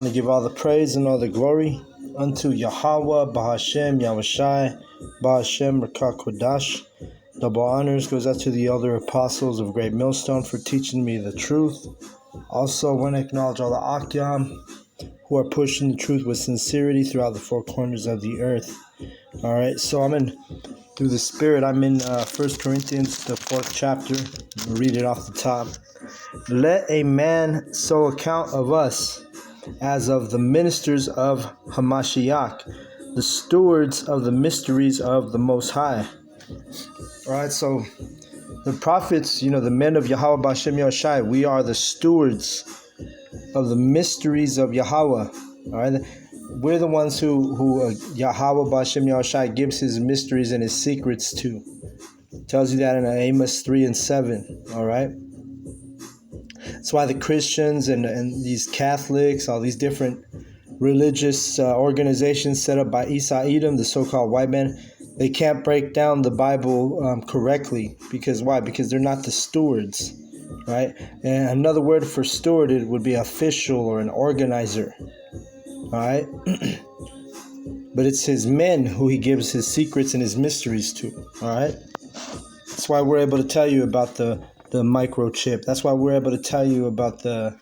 To give all the praise and all the glory unto Yahweh, Bahashem, Yahushai, Bahashem, Rakakodash. Double honors goes out to the elder apostles of Great Millstone for teaching me the truth. Also, I want to acknowledge all the Akyam who are pushing the truth with sincerity throughout the four corners of the earth. All right, so through the Spirit, I'm in 1 Corinthians, the 4th chapter. I'll read it off the top. Let a man so account of us as of the ministers of Hamashiach, the stewards of the mysteries of the Most High. All right, so the prophets, the men of Yahweh B'Shem Yahushai, we are the stewards of the mysteries of Yahweh. All right, we're the ones who Yahweh B'Shem Yahushai gives his mysteries and his secrets to. Tells you that in Amos 3 and 7. All right. That's why the Christians and these Catholics, all these different religious organizations set up by Esau Edom, the so-called white man, they can't break down the Bible correctly. Because why? Because they're not the stewards, right? And another word for steward would be official or an organizer, all right? But it's his men who he gives his secrets and his mysteries to, all right? That's why we're able to tell you about the microchip. That's why we're able to tell you about the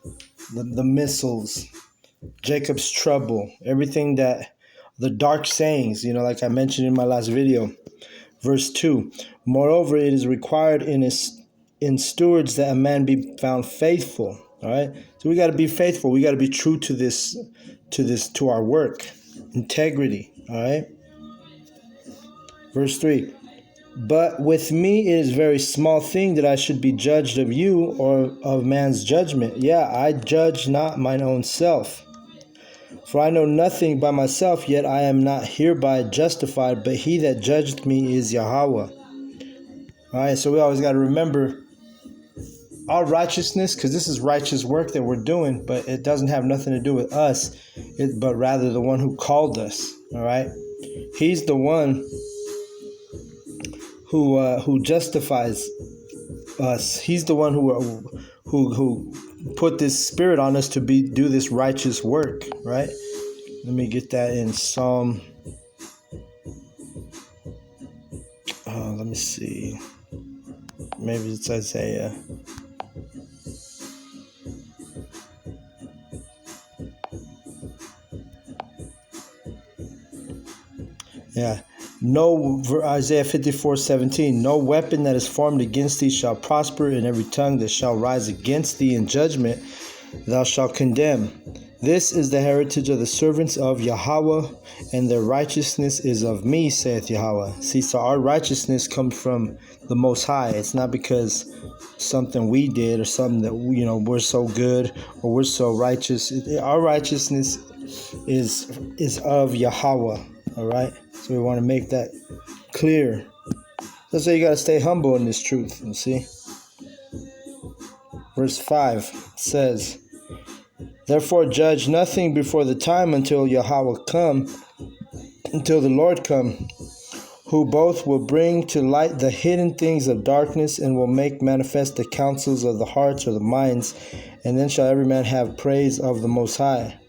missiles, Jacob's trouble, everything that the dark sayings, like I mentioned in my last video. Verse 2. Moreover, it is required in stewards that a man be found faithful. All right. So we got to be faithful. We got to be true to our work, integrity. All right. Verse 3. But with me it is a very small thing that I should be judged of you or of man's judgment. Yeah, I judge not mine own self. For I know nothing by myself, yet I am not hereby justified, but he that judged me is Yahweh. Alright, so we always got to remember our righteousness, because this is righteous work that we're doing, but it doesn't have nothing to do with us, but rather the one who called us. Alright? He's the one who justifies us. He's the one who put this spirit on us to do this righteous work, right? Let me get that in Psalm. Let me see. Maybe it's Isaiah. Yeah. No, Isaiah 54:17. No weapon that is formed against thee shall prosper, and every tongue that shall rise against thee in judgment thou shalt condemn. This is the heritage of the servants of Yahweh, and their righteousness is of me, saith Yahweh. See, so our righteousness comes from the Most High. It's not because something we did or something that we're so good or we're so righteous. Our righteousness is of Yahweh. All right. So we want to make that clear. That's why you got to stay humble in this truth. You see? Verse 5 says, therefore judge nothing before the time until Yahweh come, until the Lord come, who both will bring to light the hidden things of darkness and will make manifest the counsels of the hearts or the minds, and then shall every man have praise of the Most High.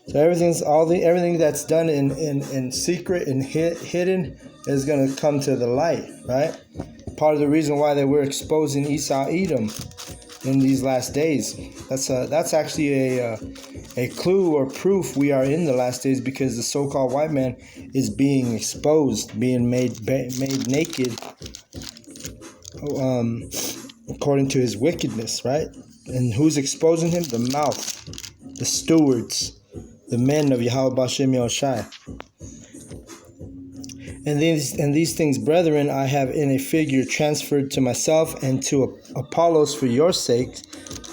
So everything that's done in secret and hidden is going to come to the light, right? Part of the reason why they were exposing Esau Edom in these last days. That's actually a clue or proof we are in the last days, because the so-called white man is being exposed, being made naked, according to his wickedness, right? And who's exposing him? The mouth, the stewards, the men of Yahweh B'Shem Yahushai. And these things, brethren, I have in a figure transferred to myself and to Apollos for your sake,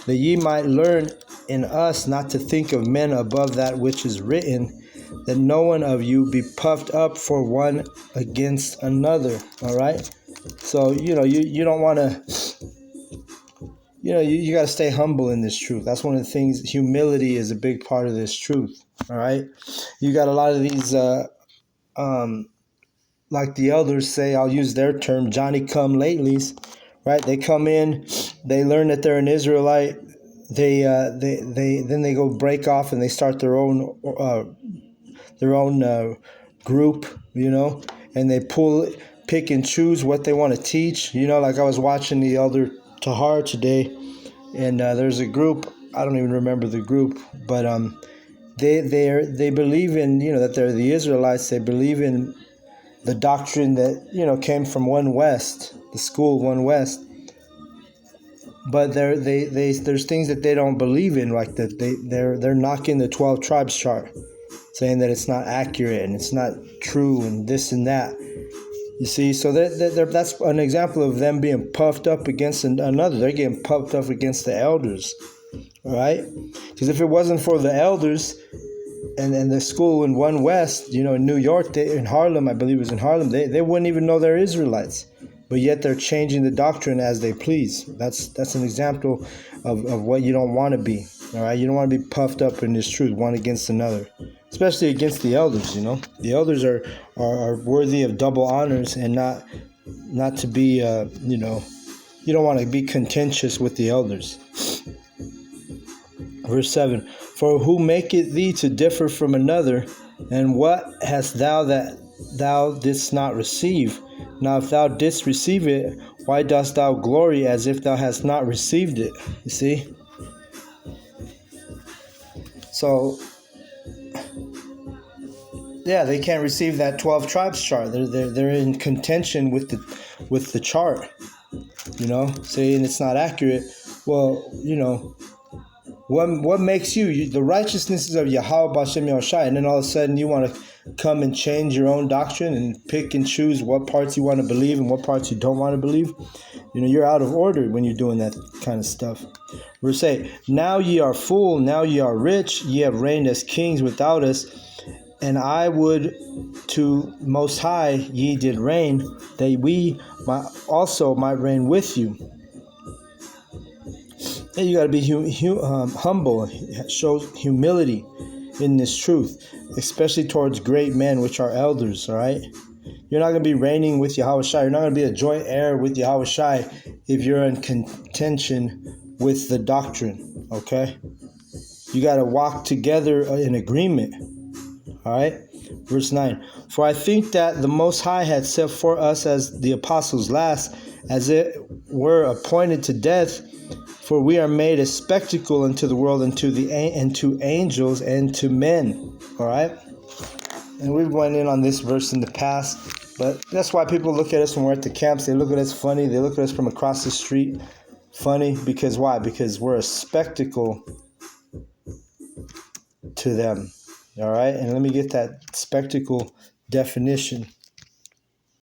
that ye might learn in us not to think of men above that which is written, that no one of you be puffed up for one against another. All right? So, you don't want to... you got to stay humble in this truth. That's one of the things. Humility is a big part of this truth. All right. You got a lot of these, like the elders say, I'll use their term, Johnny come latelys, right? They come in, they learn that they're an Israelite, they go break off and they start their own group, and they pick and choose what they want to teach. Like I was watching the Elder Tahar today, and there's a group. I don't even remember the group, but they believe in that they're the Israelites. They believe in the doctrine that came from One West, the school One West. But there's things that they don't believe in, like that they're knocking the 12 tribes chart, saying that it's not accurate and it's not true and this and that. You see, so that's an example of them being puffed up against another. They're getting puffed up against the elders, all right? Because if it wasn't for the elders and the school in One West, in New York, in Harlem, I believe it was in Harlem, they wouldn't even know they're Israelites. But yet they're changing the doctrine as they please. That's an example of what you don't want to be. All right, you don't want to be puffed up in this truth, one against another, especially against the elders. The elders are worthy of double honors, and not to be. You don't want to be contentious with the elders. Verse 7: For who maketh thee to differ from another, and what hast thou that thou didst not receive? Now if thou didst receive it, why dost thou glory as if thou hast not received it? You see? So, yeah, they can't receive that 12 tribes chart. They're in contention with the chart, saying it's not accurate. Well, what makes you the righteousness is of Yahweh B'Shem Yahushai, and then all of a sudden you want to come and change your own doctrine and pick and choose what parts you want to believe and what parts you don't want to believe. You're out of order when you're doing that kind of stuff. Verse 8: Now ye are full, now ye are rich, ye have reigned as kings without us, and I would to Most High ye did reign, that we also might reign with you. And you got to be humble, show humility in this truth, especially towards great men, which are elders, all right? You're not going to be reigning with Yahushua. You're not going to be a joint heir with Yahushua if you're in contention with the doctrine, okay? You got to walk together in agreement, all right? Verse 9: For I think that the Most High had set for us as the apostles last, as it were appointed to death, for we are made a spectacle unto the world, and to angels, and to men. All right? And we've went in on this verse in the past, but that's why people look at us when we're at the camps. They look at us funny. They look at us from across the street funny. Because why? Because we're a spectacle to them. All right? And let me get that spectacle definition.